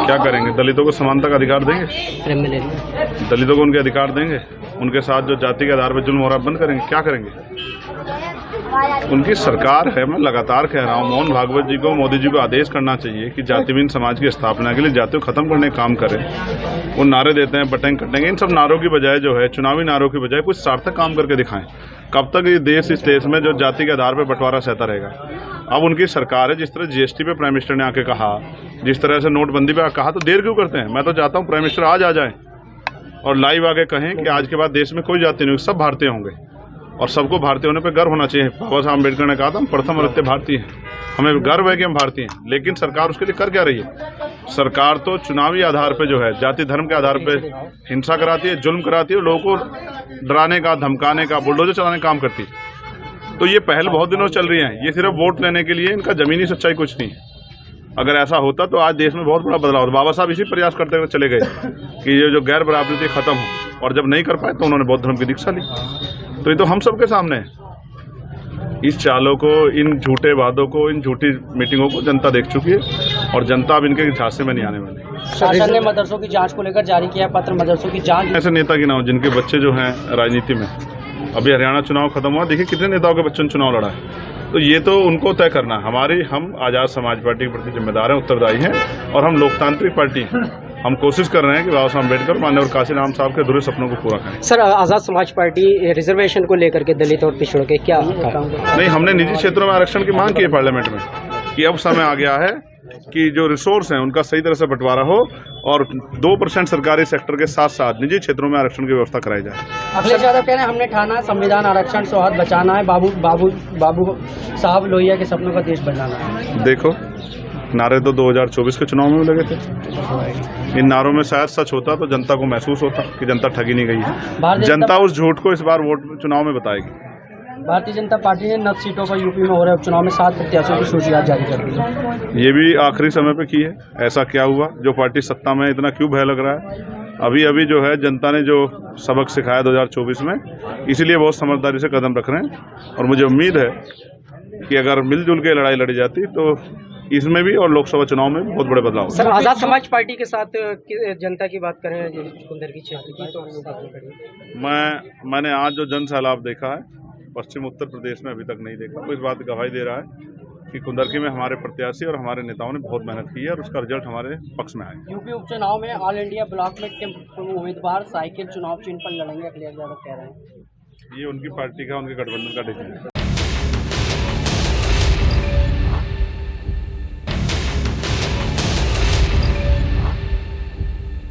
क्या करेंगे? दलितों को समानता का अधिकार देंगे? दलितों को उनके अधिकार देंगे? उनके साथ जो जाति के आधार पर जुल्म हो रहा है बंद करेंगे? क्या करेंगे? उनकी सरकार है, मैं लगातार कह रहा हूँ, मोहन भागवत जी को, मोदी जी को आदेश करना चाहिए कि जातिहीन समाज की स्थापना के लिए जातियों को खत्म करने का काम करें। वो नारे देते हैं बटेंगे कटेंगे, इन सब नारों की बजाय जो है, चुनावी नारों की बजाय कुछ सार्थक काम करके दिखाएं। कब तक ये देश इस देश में जो जाति के आधार पर बंटवारा सहता रहेगा? अब उनकी सरकार है, जिस तरह जीएसटी पे प्राइम मिनिस्टर ने आके कहा, जिस तरह से नोटबंदी पे कहा, तो देर क्यों करते हैं? मैं तो चाहता हूँ प्राइम मिनिस्टर आज आ जाए और लाइव आके कहें कि आज के बाद देश में कोई जाति नहीं, सब भारतीय होंगे और सबको भारतीय होने पे गर्व होना चाहिए। बाबा साहब अम्बेडकर ने कहा था हम प्रथम अद्वितीय भारतीय हैं, हमें गर्व है कि हम भारतीय हैं। लेकिन सरकार उसके लिए कर क्या रही है? सरकार तो चुनावी आधार पे जो है, जाति धर्म के आधार पे हिंसा कराती है, जुल्म कराती है, लोगों को डराने का, धमकाने का, बुलडोजर चलाने का काम करती है। तो ये पहल बहुत दिनों से चल रही है, ये सिर्फ वोट लेने के लिए, इनका जमीनी सच्चाई कुछ नहीं है। अगर ऐसा होता तो आज देश में बहुत बड़ा बदलाव होता। बाबा साहब इसी प्रयास करते हुए चले गए कि ये जो गैर बराबरी थी खत्म हो, और जब नहीं कर पाए तो उन्होंने बौद्ध धर्म की दीक्षा ली। तो ये तो हम सबके सामने है। इस चालों को, इन झूठे वादों को, इन झूठी मीटिंगों को जनता देख चुकी है और जनता अब इनके झांसे में नहीं आने वाली। शासन ने मदरसों की जांच को लेकर जारी किया पत्र, मदरसों की जांच। ऐसे नेता की ना हो जिनके बच्चे जो हैं राजनीति में, अभी हरियाणा चुनाव खत्म हुआ, देखिए कितने नेताओं के बच्चों ने चुनाव लड़ा है। तो ये तो उनको तय करना है। हम आज़ाद समाज पार्टी के प्रति जिम्मेदार हैं, उत्तरदायी हैं और हम लोकतांत्रिक पार्टी हैं। हम कोशिश कर रहे हैं कि बाबा साहब अम्बेडकर, माननीय काशीराम साहब के अधूरे सपनों को पूरा करें। सर, आज़ाद समाज पार्टी रिजर्वेशन को लेकर के दलित और पिछड़ों के क्या नहीं, हमने निजी क्षेत्रों में आरक्षण की मांग की है पार्लियामेंट में कि अब समय आ गया है कि जो रिसोर्स हैं उनका सही तरह से बंटवारा हो और 2% सरकारी सेक्टर के साथ साथ निजी क्षेत्रों में आरक्षण की व्यवस्था कराई जाए। अखिलेश यादव कह रहे हैं हमने ठाना संविधान आरक्षण सौहार्द बचाना है, बाबू साहब लोहिया के सपनों का देश बनाना है। देखो, नारे तो 2024 के चुनाव में लगे थे। इन नारों में शायद सच होता तो जनता को महसूस होता कि जनता ठगी नहीं गई है। जनता उस झूठ को इस बार वोट चुनाव में बताएगी। भारतीय जनता पार्टी ने 9 सीटों पर यूपी में हो रहे उपचुनाव में 7 प्रत्याशियों की सूची आज जारी कर दी है। ये भी आखिरी समय पे की है। ऐसा क्या हुआ जो पार्टी सत्ता में इतना क्यों भय लग रहा है? अभी जो है जनता ने जो सबक सिखाया 2024 में, इसीलिए बहुत समझदारी से कदम रख रहे हैं और मुझे उम्मीद है कि अगर मिलजुल के लड़ाई लड़ी जाती तो इसमें भी और लोकसभा चुनाव में बहुत बड़े बदलाव। सर, आज़ाद समाज पार्टी के साथ जनता की बात करें, कुंदर की क्षेत्र की, तो मैंने आज जो जन सैलाब देखा है पश्चिम उत्तर प्रदेश में अभी तक नहीं देखा। वो इस बात की गवाही दे रहा है कि कुंदरकी में हमारे प्रत्याशी और हमारे नेताओं ने बहुत मेहनत की है और उसका रिजल्ट हमारे पक्ष में आया। यूपी उपचुनाव में ऑल इंडिया ब्लॉक में उम्मीदवार साइकिल चुनाव चिन्ह पर लड़ेंगे, अखिलेश यादव कह रहे हैं। ये उनकी पार्टी का, उनके गठबंधन का डिसीजन है।